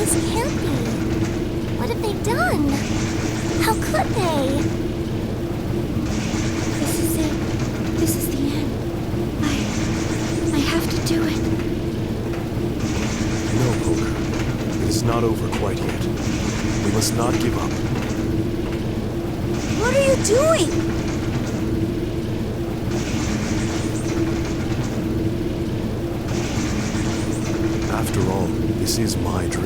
This can't be. What have they done? How could they? This is it. This is the end. I have to do it. No, Polka. It is not over quite yet. We must not give up. What are you doing? After all, this is my dream.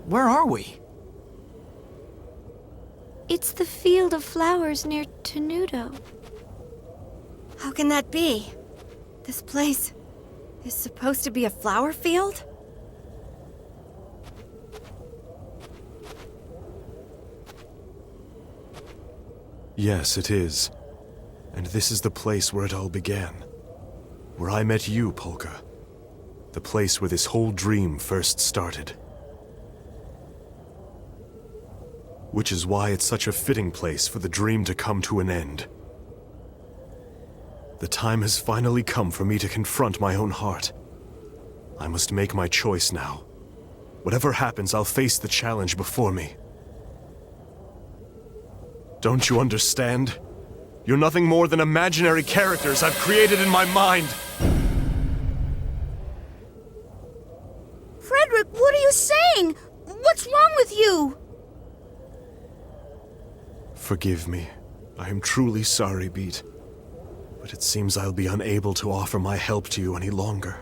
Where are we? It's the field of flowers near Tenuto. How can that be? This place is supposed to be a flower field? Yes, it is. And this is the place where it all began. Where I met you, Polka. The place where this whole dream first started. Which is why it's such a fitting place for the dream to come to an end. The time has finally come for me to confront my own heart. I must make my choice now. Whatever happens, I'll face the challenge before me. Don't you understand? You're nothing more than imaginary characters I've created in my mind. Frederic, what are you saying? What's wrong with you? Forgive me. I am truly sorry, Beat. But it seems I'll be unable to offer my help to you any longer.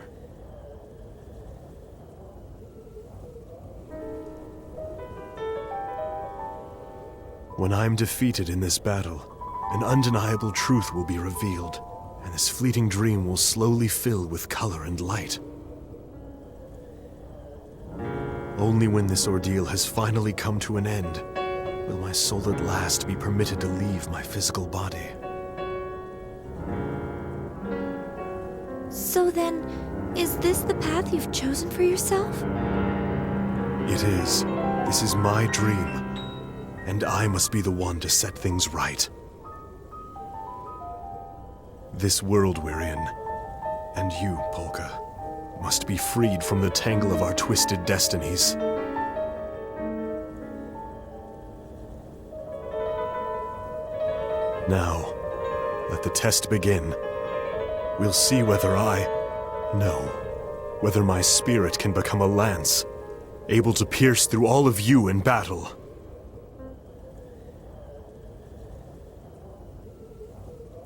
When I'm defeated in this battle, an undeniable truth will be revealed, and this fleeting dream will slowly fill with color and light. Only when this ordeal has finally come to an end will my soul at last be permitted to leave my physical body. So then, is this the path you've chosen for yourself? It is. This is my dream. And I must be the one to set things right. This world we're in, and you, Polka, must be freed from the tangle of our twisted destinies. Now, let the test begin. We'll see whether whether my spirit can become a lance, able to pierce through all of you in battle.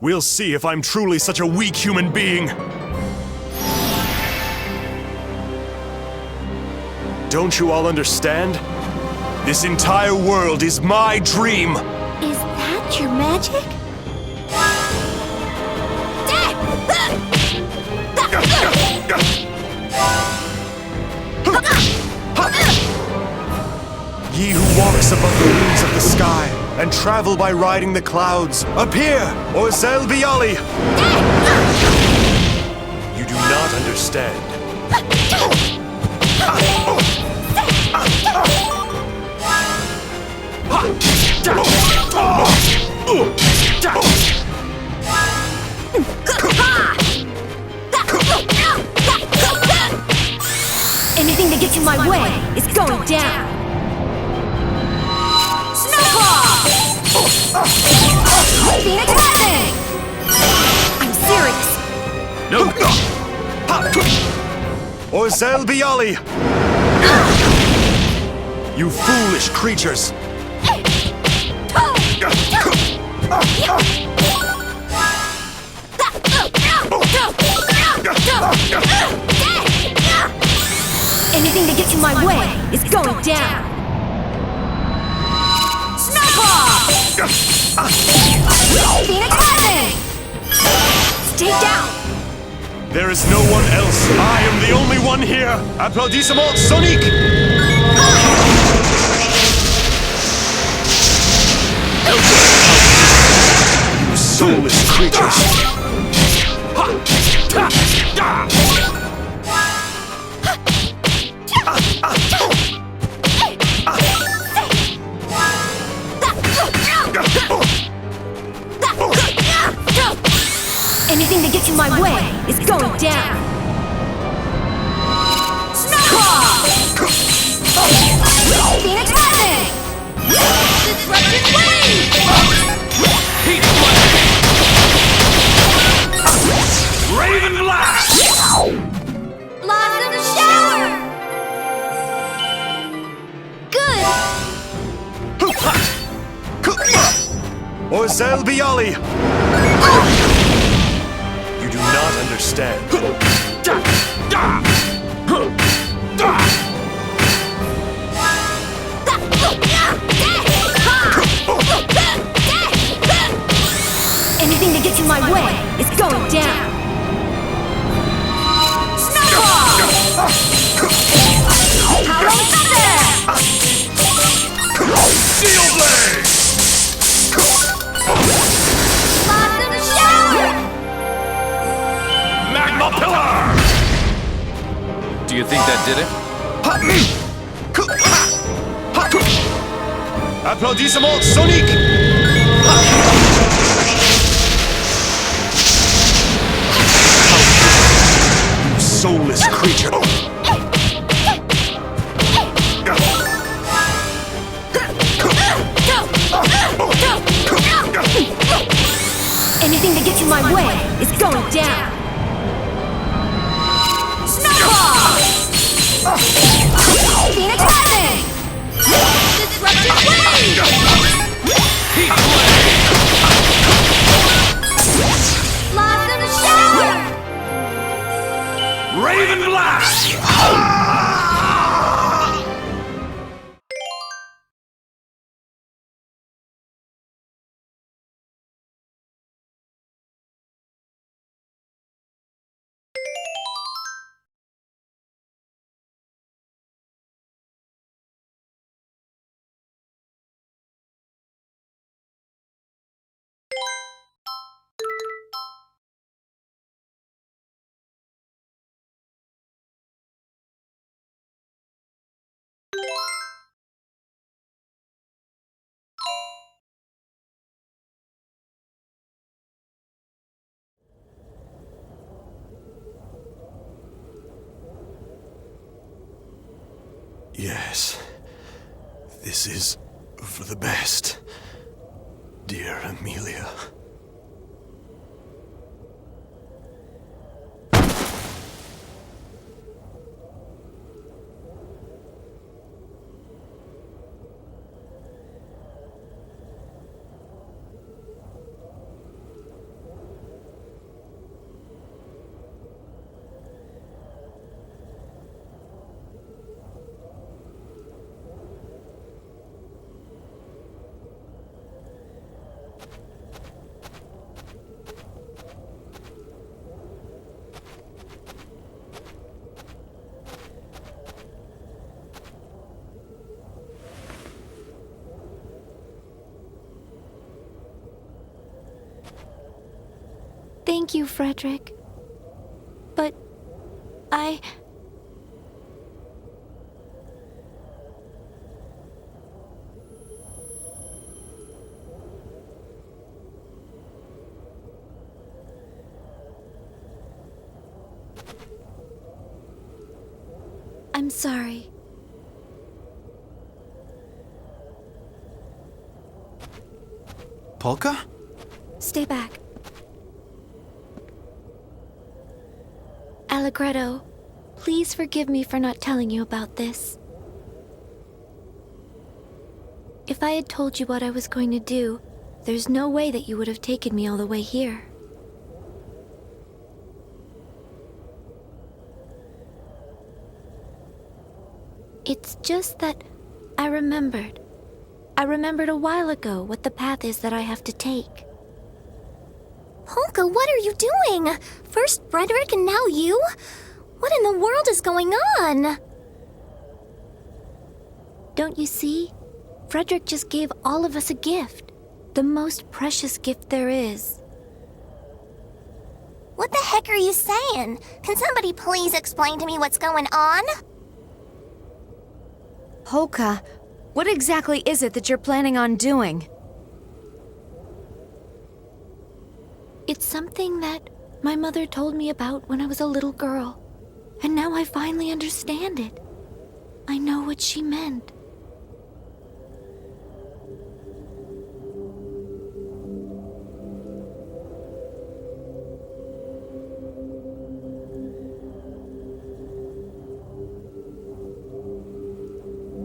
We'll see if I'm truly such a weak human being. Don't you all understand? This entire world is my dream! Is that your magic? Ye who walks above the wings of the sky and travel by riding the clouds, appear, or Zel Biali! You do not understand. Anything that gets in my way is going down! Phoenix Rising! I'm serious! No! Or Zel Biali! You foolish creatures! Anything that gets in my way is going down! Phoenix Rising! Stay down! There is no one else. I am the only one here. Applaudissement Sonic! You soulless creatures! Anything that gets in my way is going down. Phoenix Rising! Disruption Wave! Heat Blade! Raven Blast! Blossom Shower! Good! Orzel Biali! You do not understand. Anything that gets in my way is going down. Power Thunder! Steel Blade! Blossom Shower! Magma Pillar! Do you think that did it? Applaudissement sonique! You soulless creature! Anything that gets in my way is going down. Phoenix Rising! Disruption Wave! Heat Blade! Blossom Shower! Raven Blast! Yes, this is for the best, dear Amelia. Thank you, Frederic. But I'm sorry. Polka? Stay back. Allegretto, please forgive me for not telling you about this. If I had told you what I was going to do, there's no way that you would have taken me all the way here. It's just that I remembered. I remembered a while ago what the path is that I have to take. Polka, what are you doing? First Frederic and now you? What in the world is going on? Don't you see? Frederic just gave all of us a gift. The most precious gift there is. What the heck are you saying? Can somebody please explain to me what's going on? Polka, what exactly is it that you're planning on doing? It's something that my mother told me about when I was a little girl. And now I finally understand it. I know what she meant.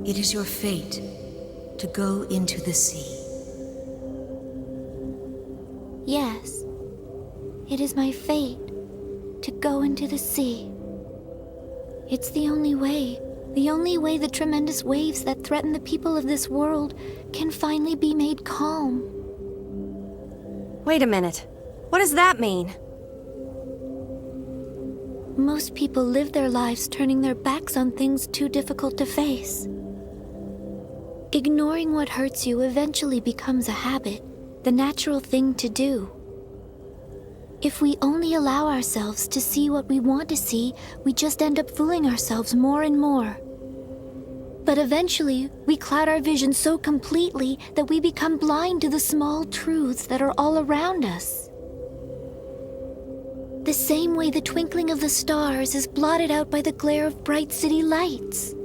It is your fate to go into the sea. Yes, it is my fate to go into the sea. It's the only way the tremendous waves that threaten the people of this world can finally be made calm. Wait a minute. What does that mean? Most people live their lives turning their backs on things too difficult to face. Ignoring what hurts you eventually becomes a habit, the natural thing to do. If we only allow ourselves to see what we want to see, we just end up fooling ourselves more and more. But eventually, we cloud our vision so completely that we become blind to the small truths that are all around us. The same way the twinkling of the stars is blotted out by the glare of bright city lights.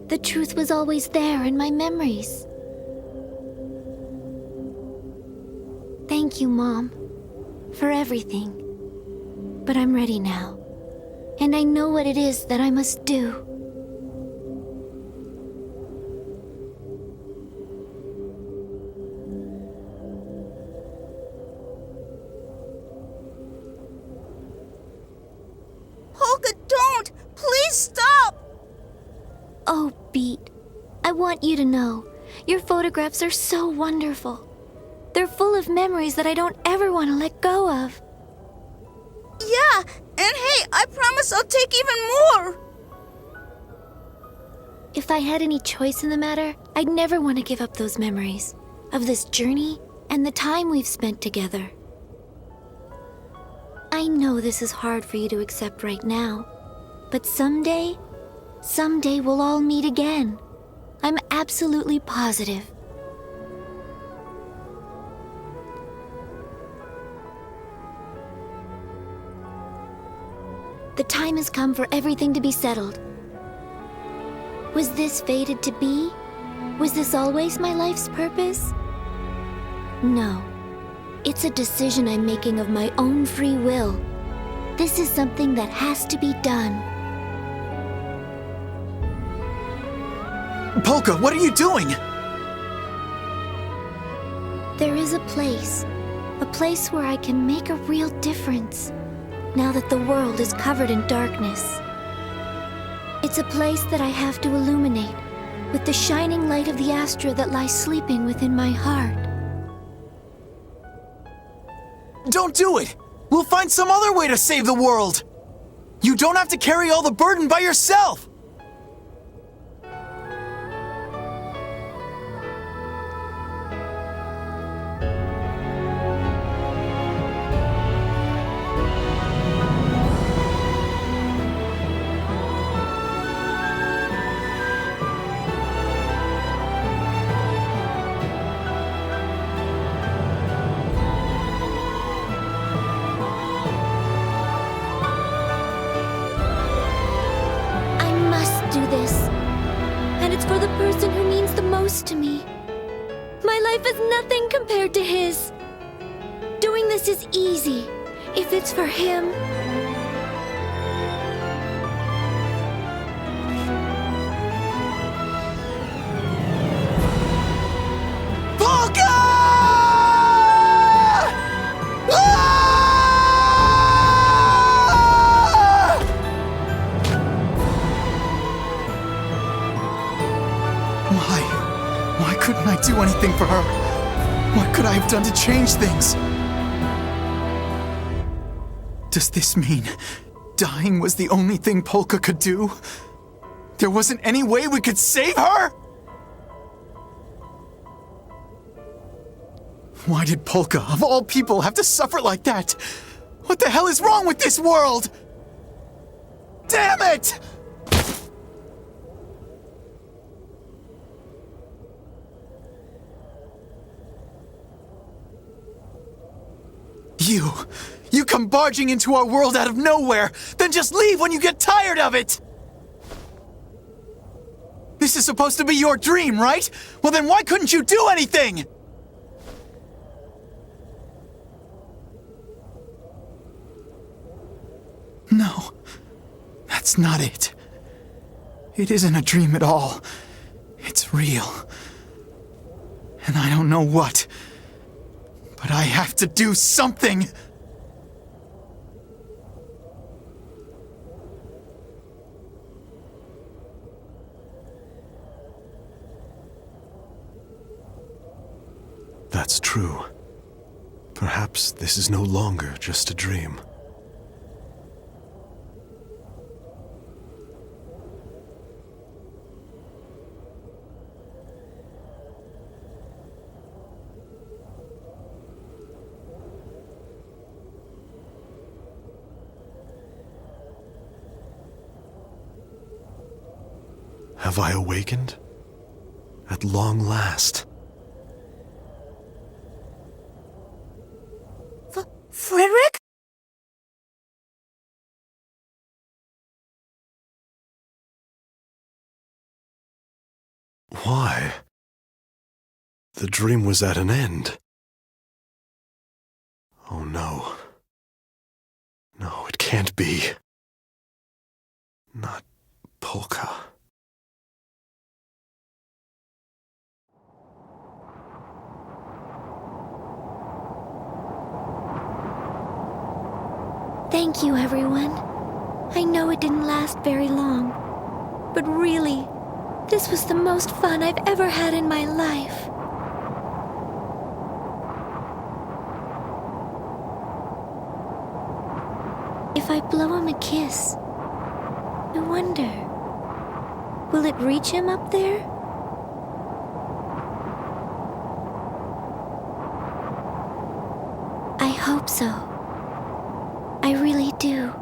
The truth was always there in my memories. Thank you, Mom, for everything. But I'm ready now, and I know what it is that I must do. Polka, don't! Please stop! Oh, Beat, I want you to know, your photographs are so wonderful. They're full of memories that I don't ever want to let go of. Yeah, and hey, I promise I'll take even more! If I had any choice in the matter, I'd never want to give up those memories of this journey and the time we've spent together. I know this is hard for you to accept right now, but someday we'll all meet again. I'm absolutely positive. The time has come for everything to be settled. Was this fated to be? Was this always my life's purpose? No. It's a decision I'm making of my own free will. This is something that has to be done. Polka, what are you doing? There is a place where I can make a real difference, now that the world is covered in darkness. It's a place that I have to illuminate with the shining light of the Astra that lies sleeping within my heart. Don't do it! We'll find some other way to save the world! You don't have to carry all the burden by yourself! For the person who means the most to me. My life is nothing compared to his. Doing this is easy, if it's for him. Why couldn't I do anything for her? What could I have done to change things? Does this mean dying was the only thing Polka could do? There wasn't any way we could save her? Why did Polka, of all people, have to suffer like that? What the hell is wrong with this world? Damn it! You come barging into our world out of nowhere, then just leave when you get tired of it! This is supposed to be your dream, right? Well then why couldn't you do anything? No, that's not it. It isn't a dream at all. It's real. And I don't know what, but I have to do something! That's true. Perhaps this is no longer just a dream. Have I awakened? At long last. Frederic? Why? The dream was at an end. Oh no. No, it can't be. Not Polka. Thank you, everyone. I know it didn't last very long, but really, this was the most fun I've ever had in my life. If I blow him a kiss, I wonder, will it reach him up there? I hope so. I really do.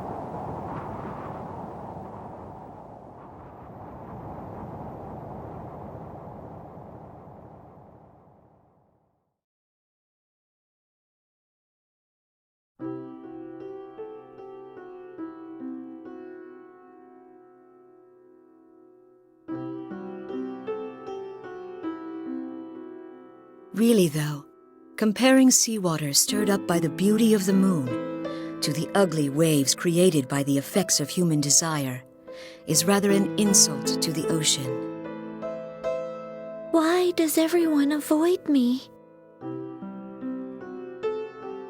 Really, though, comparing seawater stirred up by the beauty of the moon to the ugly waves created by the effects of human desire is rather an insult to the ocean. Why does everyone avoid me?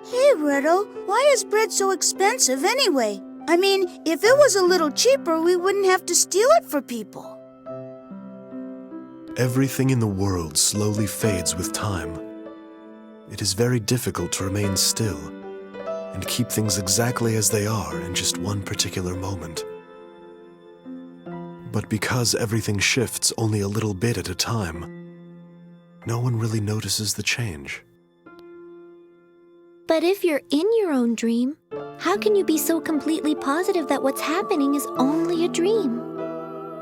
Hey, Riddle, why is bread so expensive anyway? I mean, if it was a little cheaper, we wouldn't have to steal it for people. Everything in the world slowly fades with time. It is very difficult to remain still and keep things exactly as they are in just one particular moment. But because everything shifts only a little bit at a time, no one really notices the change. But if you're in your own dream, how can you be so completely positive that what's happening is only a dream?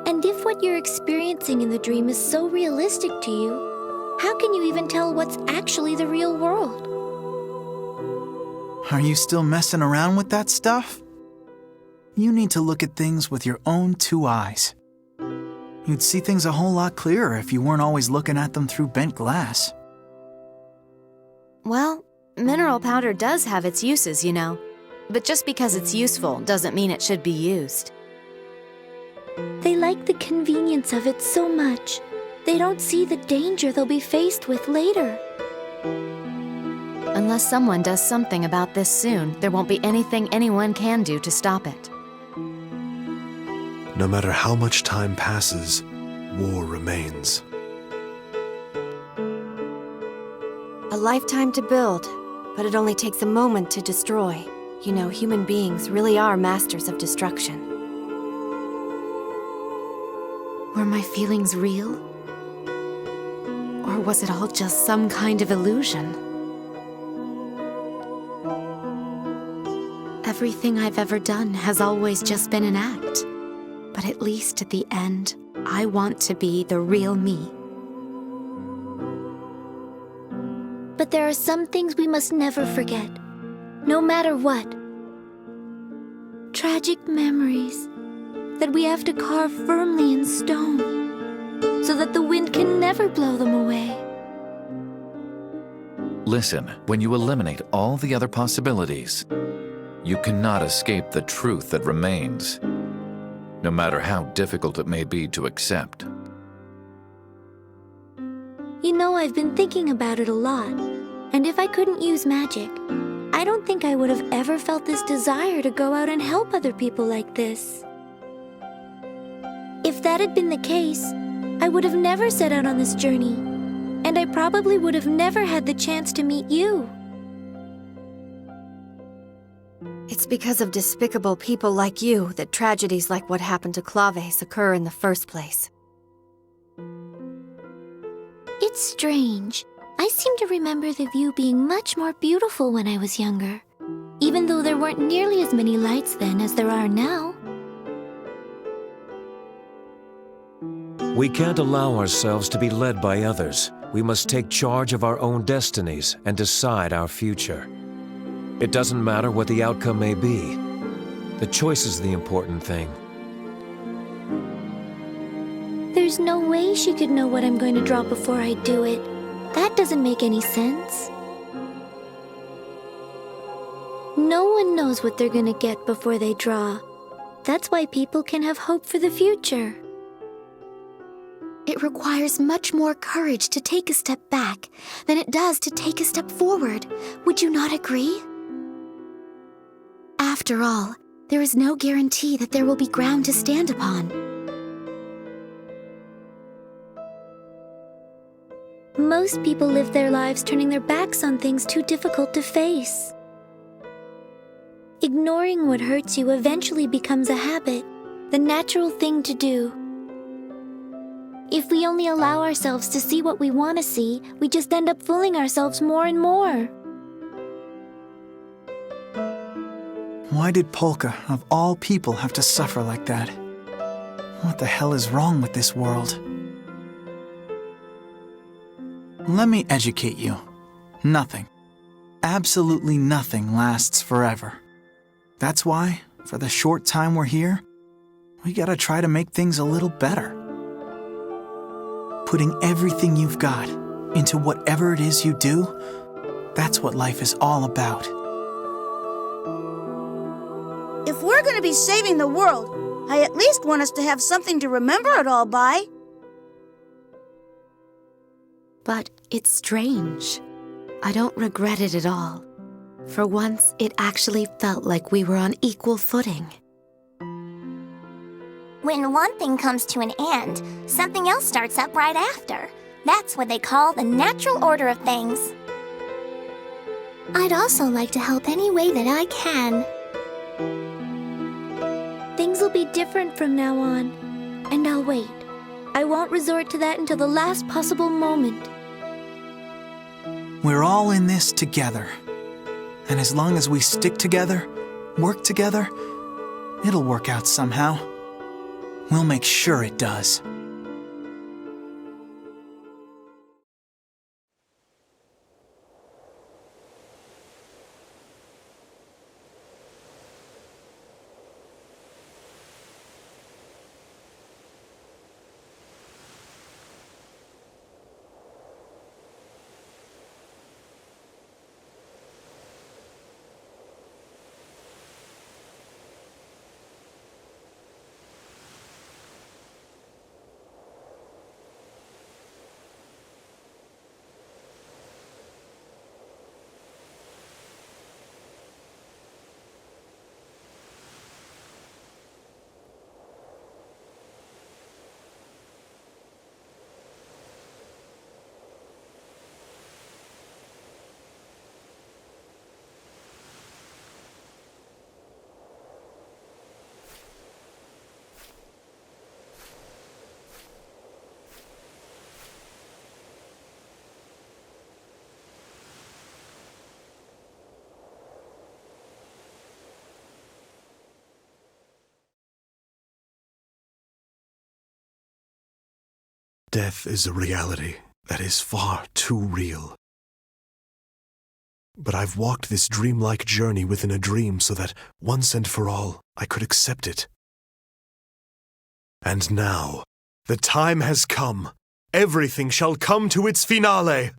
And if what you're experiencing in the dream is so realistic to you, how can you even tell what's actually the real world? Are you still messing around with that stuff? You need to look at things with your own two eyes. You'd see things a whole lot clearer if you weren't always looking at them through bent glass. Well, mineral powder does have its uses, you know. But just because it's useful doesn't mean it should be used. They like the convenience of it so much, they don't see the danger they'll be faced with later. Unless someone does something about this soon, there won't be anything anyone can do to stop it. No matter how much time passes, war remains. A lifetime to build, but it only takes a moment to destroy. You know, human beings really are masters of destruction. Were my feelings real? Or was it all just some kind of illusion? Everything I've ever done has always just been an act. But at least at the end, I want to be the real me. But there are some things we must never forget, no matter what. Tragic memories that we have to carve firmly in stone, so that the wind can never blow them away. Listen, when you eliminate all the other possibilities, you cannot escape the truth that remains, no matter how difficult it may be to accept. You know, I've been thinking about it a lot, and if I couldn't use magic, I don't think I would have ever felt this desire to go out and help other people like this. If that had been the case, I would have never set out on this journey, and I probably would have never had the chance to meet you. It's because of despicable people like you that tragedies like what happened to Claves occur in the first place. It's strange. I seem to remember the view being much more beautiful when I was younger, even though there weren't nearly as many lights then as there are now. We can't allow ourselves to be led by others. We must take charge of our own destinies and decide our future. It doesn't matter what the outcome may be. The choice is the important thing. There's no way she could know what I'm going to draw before I do it. That doesn't make any sense. No one knows what they're going to get before they draw. That's why people can have hope for the future. It requires much more courage to take a step back than it does to take a step forward. Would you not agree? After all, there is no guarantee that there will be ground to stand upon. Most people live their lives turning their backs on things too difficult to face. Ignoring what hurts you eventually becomes a habit, the natural thing to do. If we only allow ourselves to see what we want to see, we just end up fooling ourselves more and more. Why did Polka, of all people, have to suffer like that? What the hell is wrong with this world? Let me educate you. Nothing, absolutely nothing lasts forever. That's why, for the short time we're here, we gotta try to make things a little better. Putting everything you've got into whatever it is you do, that's what life is all about. If we're gonna be saving the world, I at least want us to have something to remember it all by. But it's strange. I don't regret it at all. For once, it actually felt like we were on equal footing. When one thing comes to an end, something else starts up right after. That's what they call the natural order of things. I'd also like to help any way that I can. Things will be different from now on, and I'll wait. I won't resort to that until the last possible moment. We're all in this together. And as long as we stick together, work together, it'll work out somehow. We'll make sure it does. Death is a reality that is far too real. But I've walked this dreamlike journey within a dream so that, once and for all, I could accept it. And now, the time has come. Everything shall come to its finale.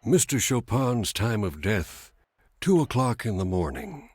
Mr. Chopin's time of death, 2 o'clock in the morning.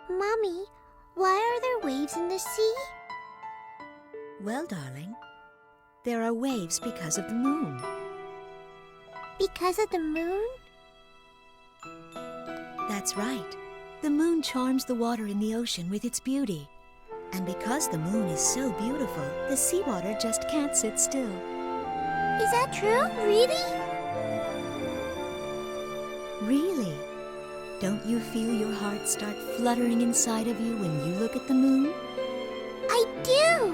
Mommy, why are there waves in the sea? Well, darling, there are waves because of the moon. Because of the moon? That's right. The moon charms the water in the ocean with its beauty. And because the moon is so beautiful, the seawater just can't sit still. Is that true? Really? Really? Don't you feel your heart start fluttering inside of you when you look at the moon? I do!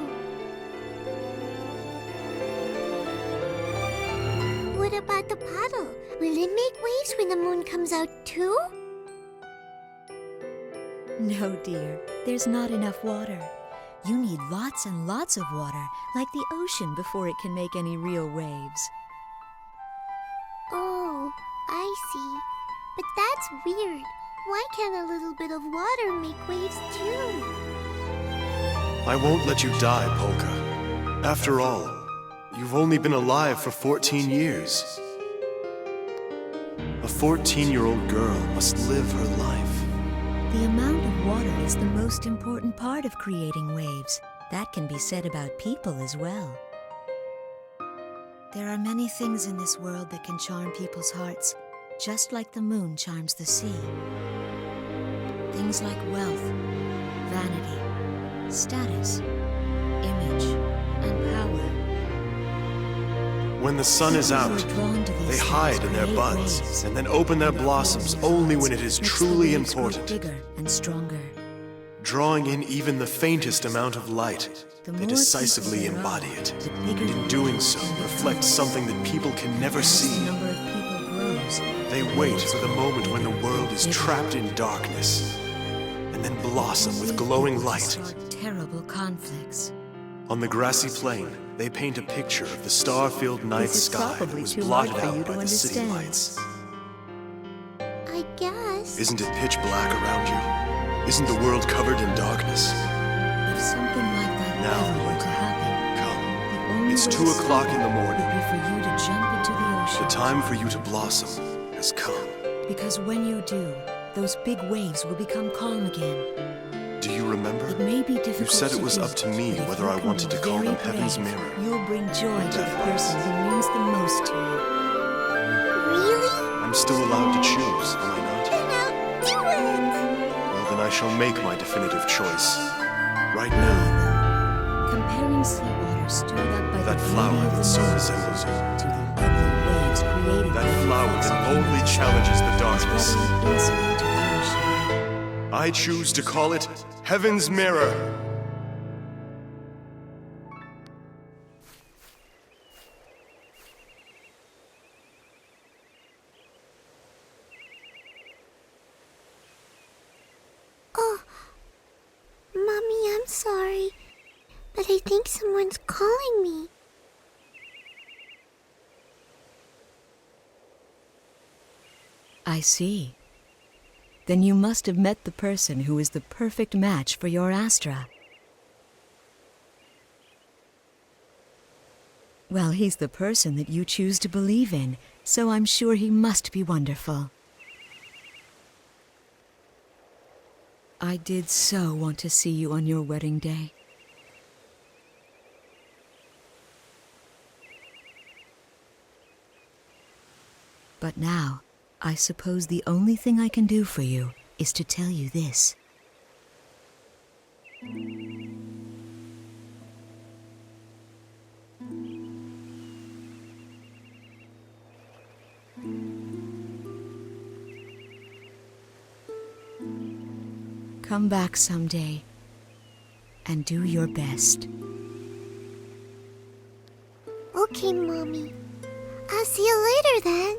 What about the puddle? Will it make waves when the moon comes out too? No, dear. There's not enough water. You need lots and lots of water, like the ocean, before it can make any real waves. Oh, I see. But that's weird. Why can't a little bit of water make waves too? I won't let you die, Polka. After all, you've only been alive for 14 years. A 14-year-old girl must live her life. The amount of water is the most important part of creating waves. That can be said about people as well. There are many things in this world that can charm people's hearts, just like the moon charms the sea. Things like wealth, vanity, status, image, and power. When the sun is out, they hide in their buds and then open their blossoms only when it is truly important. Bigger and stronger. Drawing in even the faintest amount of light, they decisively embody it. And in doing so, reflect something that people can never see. They wait for the moment when the world is trapped in darkness, and then blossom with glowing light. Terrible conflicts. On the grassy plain, they paint a picture of the star-filled night sky that was blotted out by the city lights. I guess. Isn't it pitch black around you? Isn't the world covered in darkness? If something like that ever were to happen, Come. It's 2 o'clock in the morning. would be for you to jump into the ocean. The time for you to blossom has come. Because when you do, those big waves will become calm again. Do you remember? It may be difficult. You said it was to up to do, me but if whether you I can wanted be to call very them Heaven's brave, mirror. You'll bring joy to the Death person who means the most to you. Really? I'm still allowed to choose, am I not? Then I'll do it! Well, then I shall make my definitive choice. Right now. Comparing seawater stirred up by That the flower beauty of that the so moon resembles you. to the ugly waves created by That the flower effects that of boldly humans challenges the is darkness. rather an insult to the ocean. I choose to call it Heaven's Mirror. like someone's calling me. I see. Then you must have met the person who is the perfect match for your Astra. Well, he's the person that you choose to believe in, so I'm sure he must be wonderful. I did so want to see you on your wedding day. But now, I suppose the only thing I can do for you is to tell you this. Come back someday and do your best. Okay, Mommy. I'll see you later then.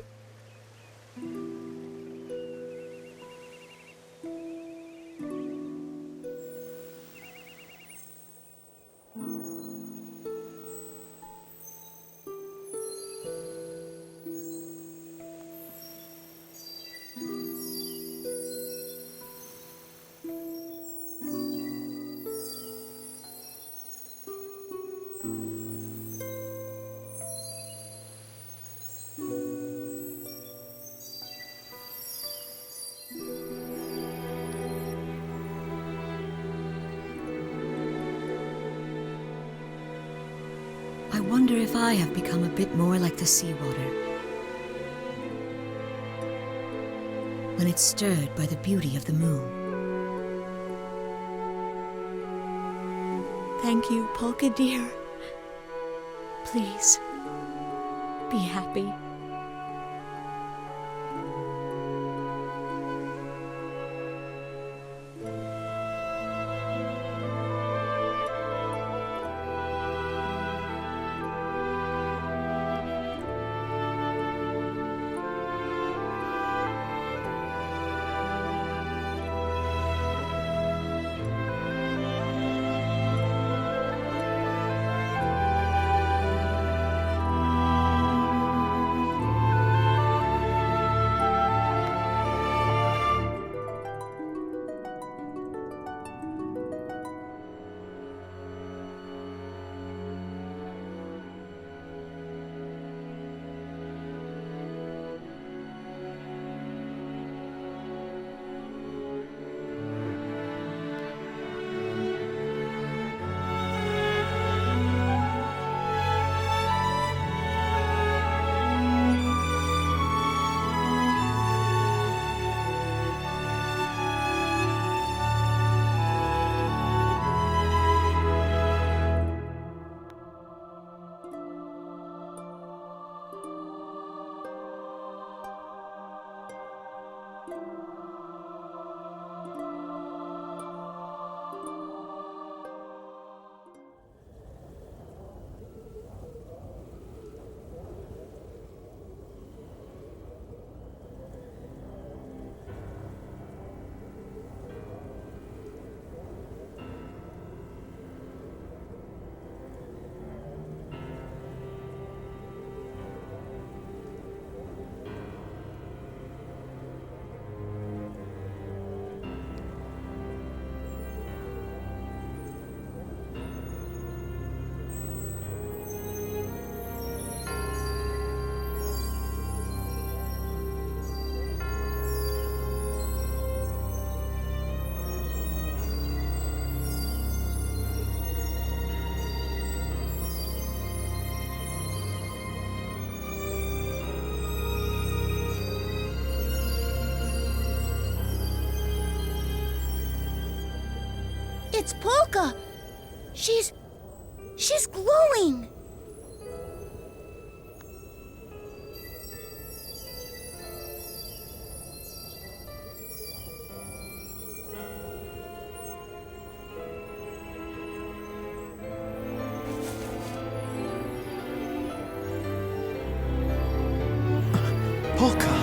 I wonder if I have become a bit more like the seawater. When it's stirred by the beauty of the moon. Thank you, Polka dear. Please, be happy. It's Polka! She's glowing! Polka!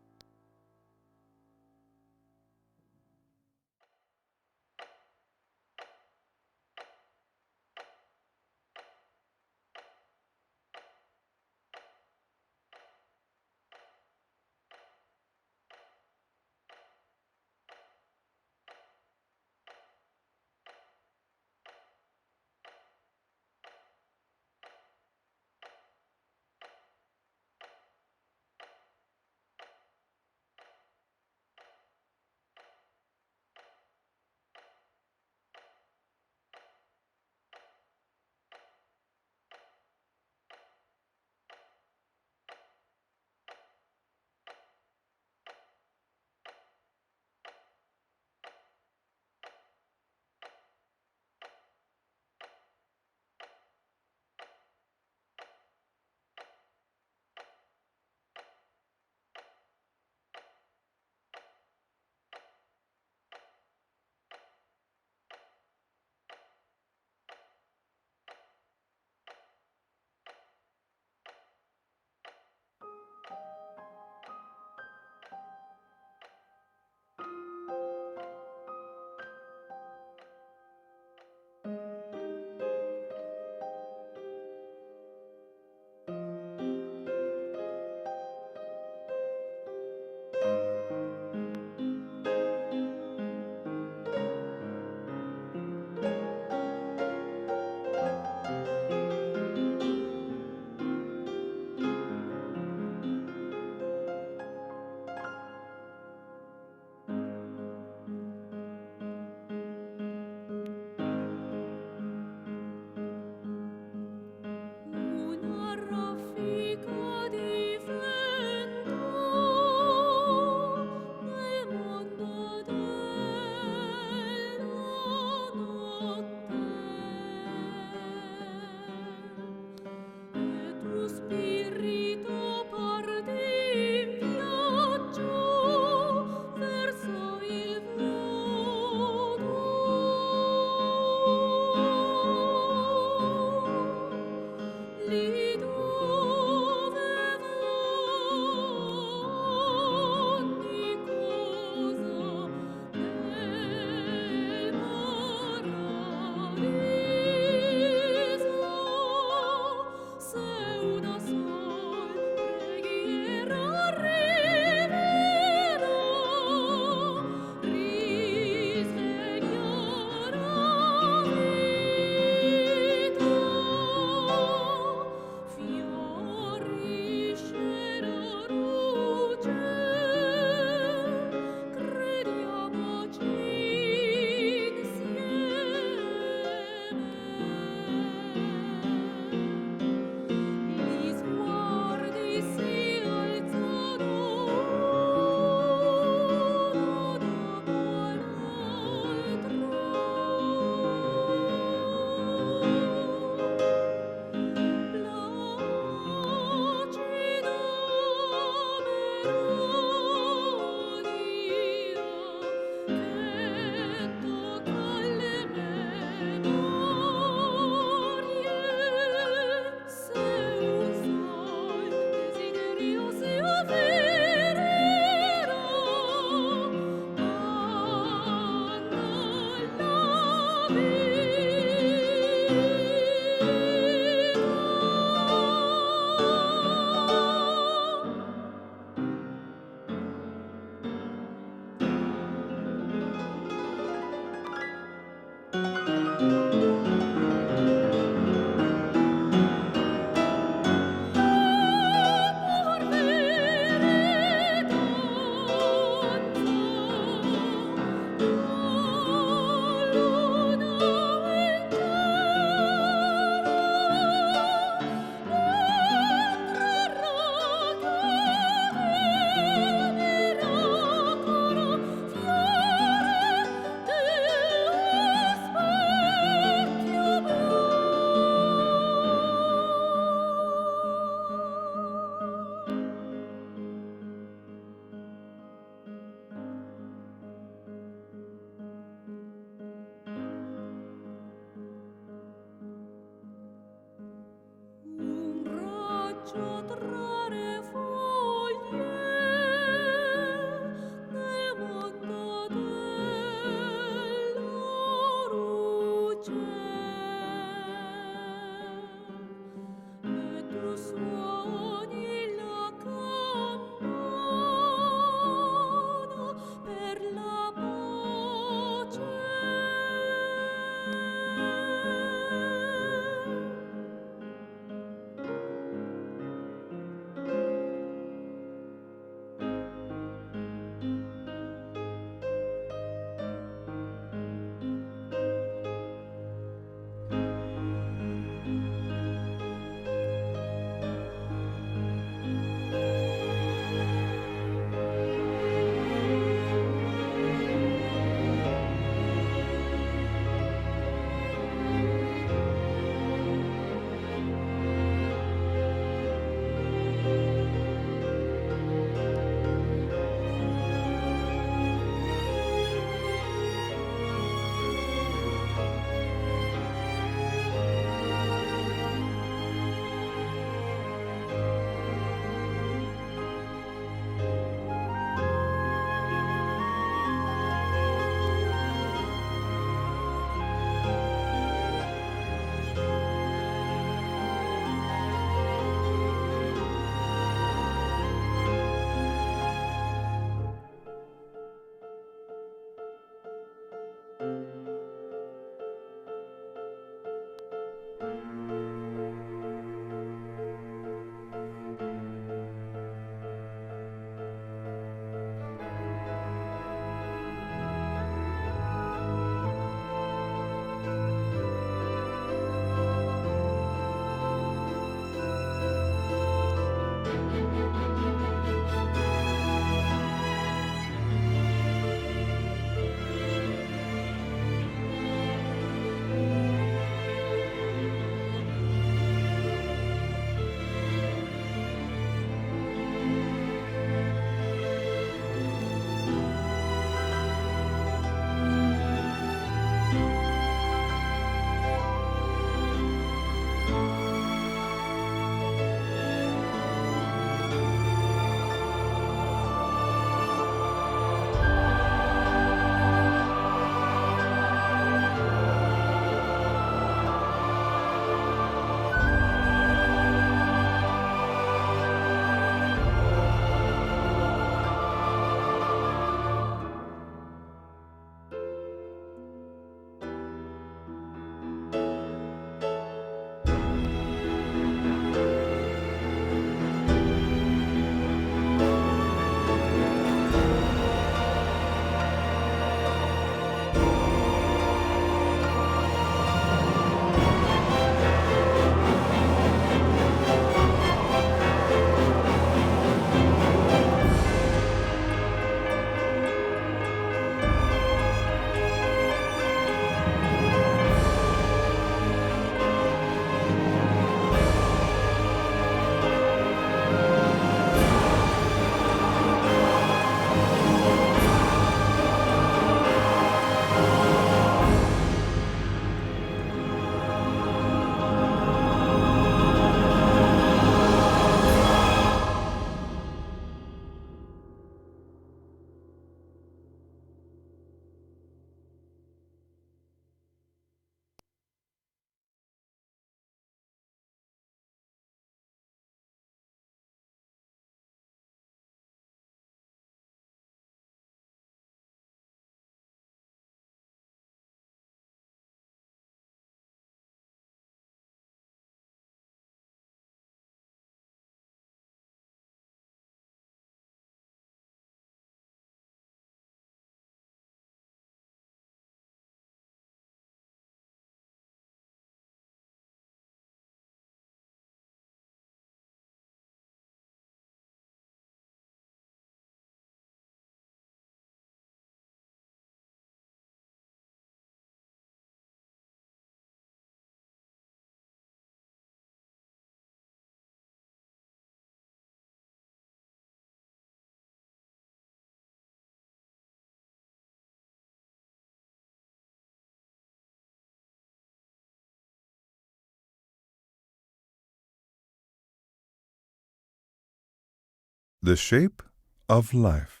The shape of life.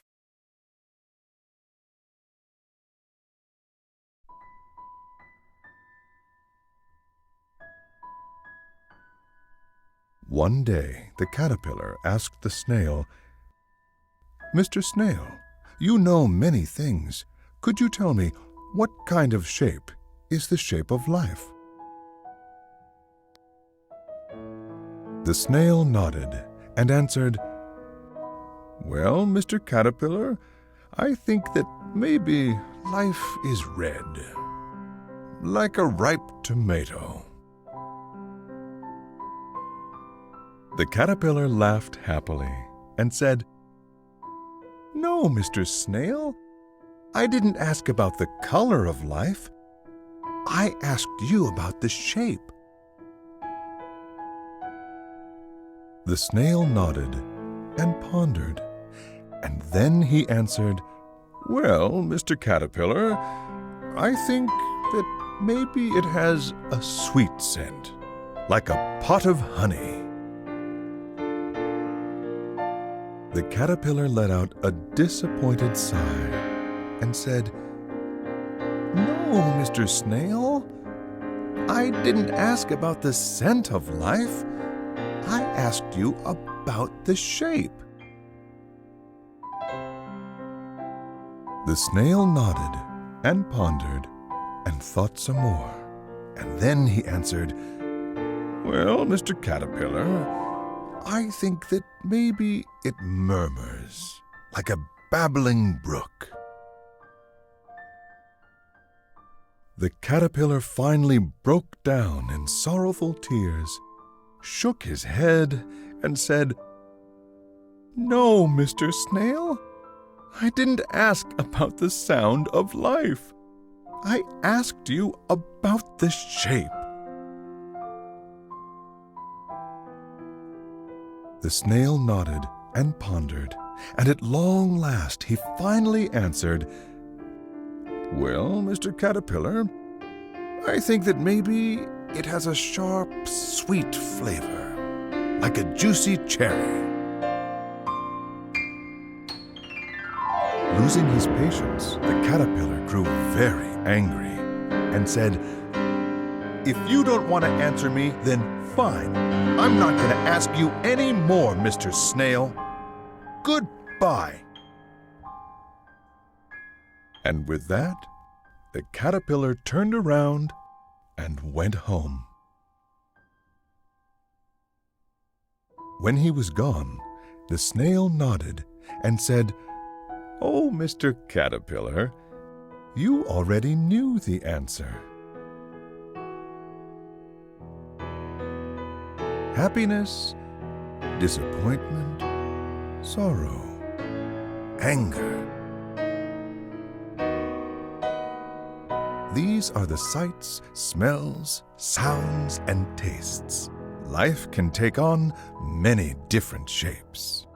One day, the caterpillar asked the snail, "Mr. Snail, you know many things. Could you tell me what kind of shape is the shape of life?" The snail nodded and answered, "Well, Mr. Caterpillar, I think that maybe life is red, like a ripe tomato." The caterpillar laughed happily and said, "No, Mr. Snail, I didn't ask about the color of life. I asked you about the shape." The snail nodded and pondered, and then he answered, "Well, Mr. Caterpillar, I think that maybe it has a sweet scent, like a pot of honey." The caterpillar let out a disappointed sigh and said, "No, Mr. Snail, I didn't ask about the scent of life. I asked you about the shape." The snail nodded and pondered and thought some more, and then he answered, "Well, Mr. Caterpillar, I think that maybe it murmurs like a babbling brook." The caterpillar finally broke down in sorrowful tears, shook his head, and said, "No, Mr. Snail, I didn't ask about the sound of life. I asked you about the shape." The snail nodded and pondered, and at long last he finally answered, "Well, Mr. Caterpillar, I think that maybe it has a sharp, sweet flavor, like a juicy cherry." Losing his patience, the caterpillar grew very angry and said, "If you don't want to answer me, then fine. I'm not going to ask you any more, Mr. Snail. Goodbye." And with that, the caterpillar turned around and went home. When he was gone, the snail nodded and said, "Oh, Mr. Caterpillar, you already knew the answer. Happiness, disappointment, sorrow, anger. These are the sights, smells, sounds, and tastes. Life can take on many different shapes.